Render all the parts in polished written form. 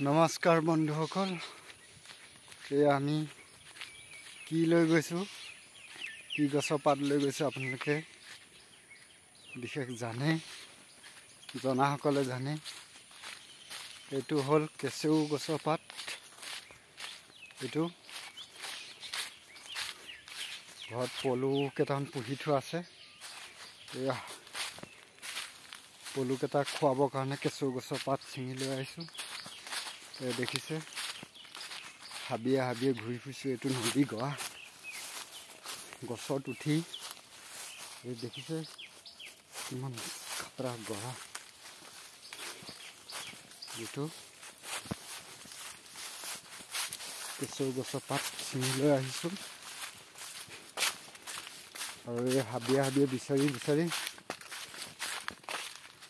নমস্কাৰ বন্ধুসকল, আমি কি লৈ গৈছোঁ, কি গছৰ পাত লৈ গৈছোঁ আপোনালোকে বিশেষ জানে, জনাসকলে জানে। এইটো হ'ল কেচেউ গছৰ পাত। এইটো ঘৰত পলু কেইটামান পুহি থোৱা আছে। এয়া পলুকেইটা খুৱাবৰ কাৰণে কেচেউ গছৰ পাত ছিঙি লৈ আহিছোঁ। দেখিছে, হাবিয়ে হাবিয়ে ঘূৰি ফুৰিছোঁ। এইটো নদী গৰা, গছত উঠি এই দেখিছে কিমান খাতৰা গৰা। এইটো কেচেউ গছৰ পাত ছিঙি লৈ আহিছোঁ আৰু এই হাবিয়ে হাবিয়ে বিচাৰি বিচাৰি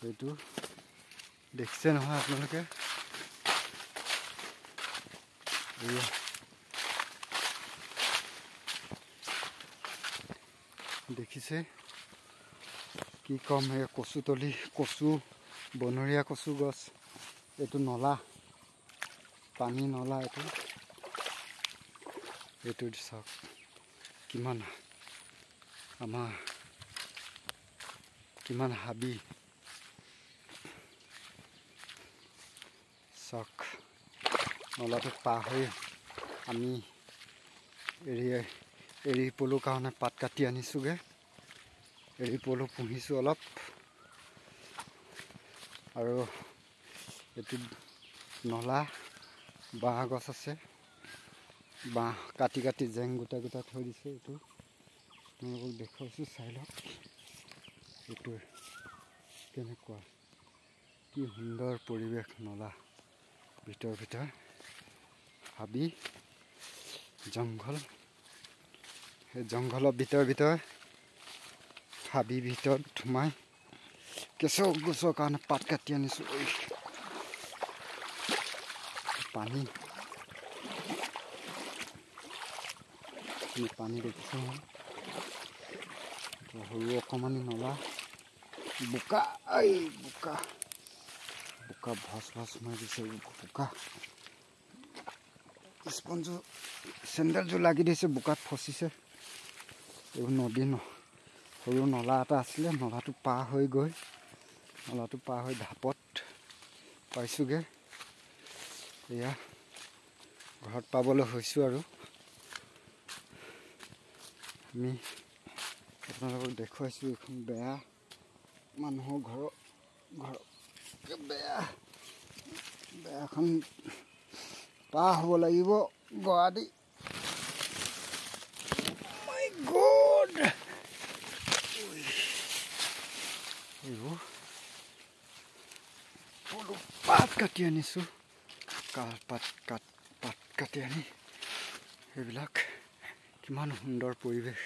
এইটো দেখিছে নহয় আপোনালোকে। দেখিছে, কি কম, এই কচুতলি, কচু, বনৰীয়া কচু গছ। এইটো নলা, পানী নলা। এইটো চাওক কিমান আমাৰ কিমান হাবি। চাওক, নলাটো পাৰ হৈ আমি এৰী পলুৰ কাৰণে পাত কাটি আনিছোঁগৈ। এৰী পলু পুহিছোঁ অলপ। আৰু এইটো নলা, বাঁহ গছ আছে, বাঁহ কাটি কাটি জেং গোটা গোটা থৈ দিছে। এইটো আপোনালোকক দেখুৱাইছোঁ, চাই লওক। এইটো কেনেকুৱা, কি সুন্দৰ পৰিৱেশ। নলা ভিতৰ হাবি জংঘল, সেই জংঘলৰ ভিতৰে হাবি ভিতৰত সোমাই কেঁচৌ গছৰ কাৰণে পাত কাটি আনিছোঁ। পানী দেখিছোঁ নহয়, সৰু অকণমানি নলা, বোকা বোকা ভচ মাৰি দিছে। বোকা স্পঞ্জো, চেণ্ডেলযোৰ লাগি দিছে, বোকাত ফচিছে। এইবোৰ নদী সৰু নলা এটা আছিলে, নলাটো পাৰ হৈ ঢাপত পাইছোঁগৈ। এয়া ঘৰত পাবলৈ হৈছোঁ আৰু আমি আপোনালোকক দেখুৱাইছোঁ। এইখন বেয়া মানুহৰ ঘৰ বেয়াখন পাৰ হ'ব লাগিব গৰা দি। এইবোৰ পলু পাত কাটি আনিছোঁ, পাত কাটি আনি সেইবিলাক কিমান সুন্দৰ পৰিৱেশ।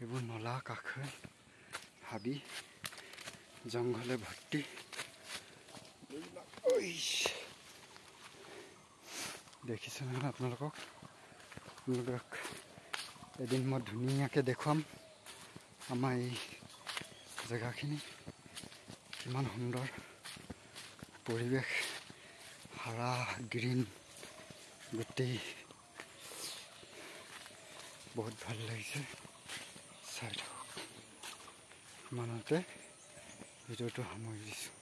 এইবোৰ নলা কাষে হাবি জংঘলে ভৰ্তি। দেখিছে নহয় আপোনালোকক এদিন মই ধুনীয়াকৈ দেখুৱাম আমাৰ এই জেগাখিনি কিমান সুন্দৰ পৰিৱেশ, হাৰা গ্ৰীণ, গোটেই বহুত ভাল লাগিছে। চাই থাকক। ইমানতে ভিডিঅ'টো সামৰি দিছোঁ।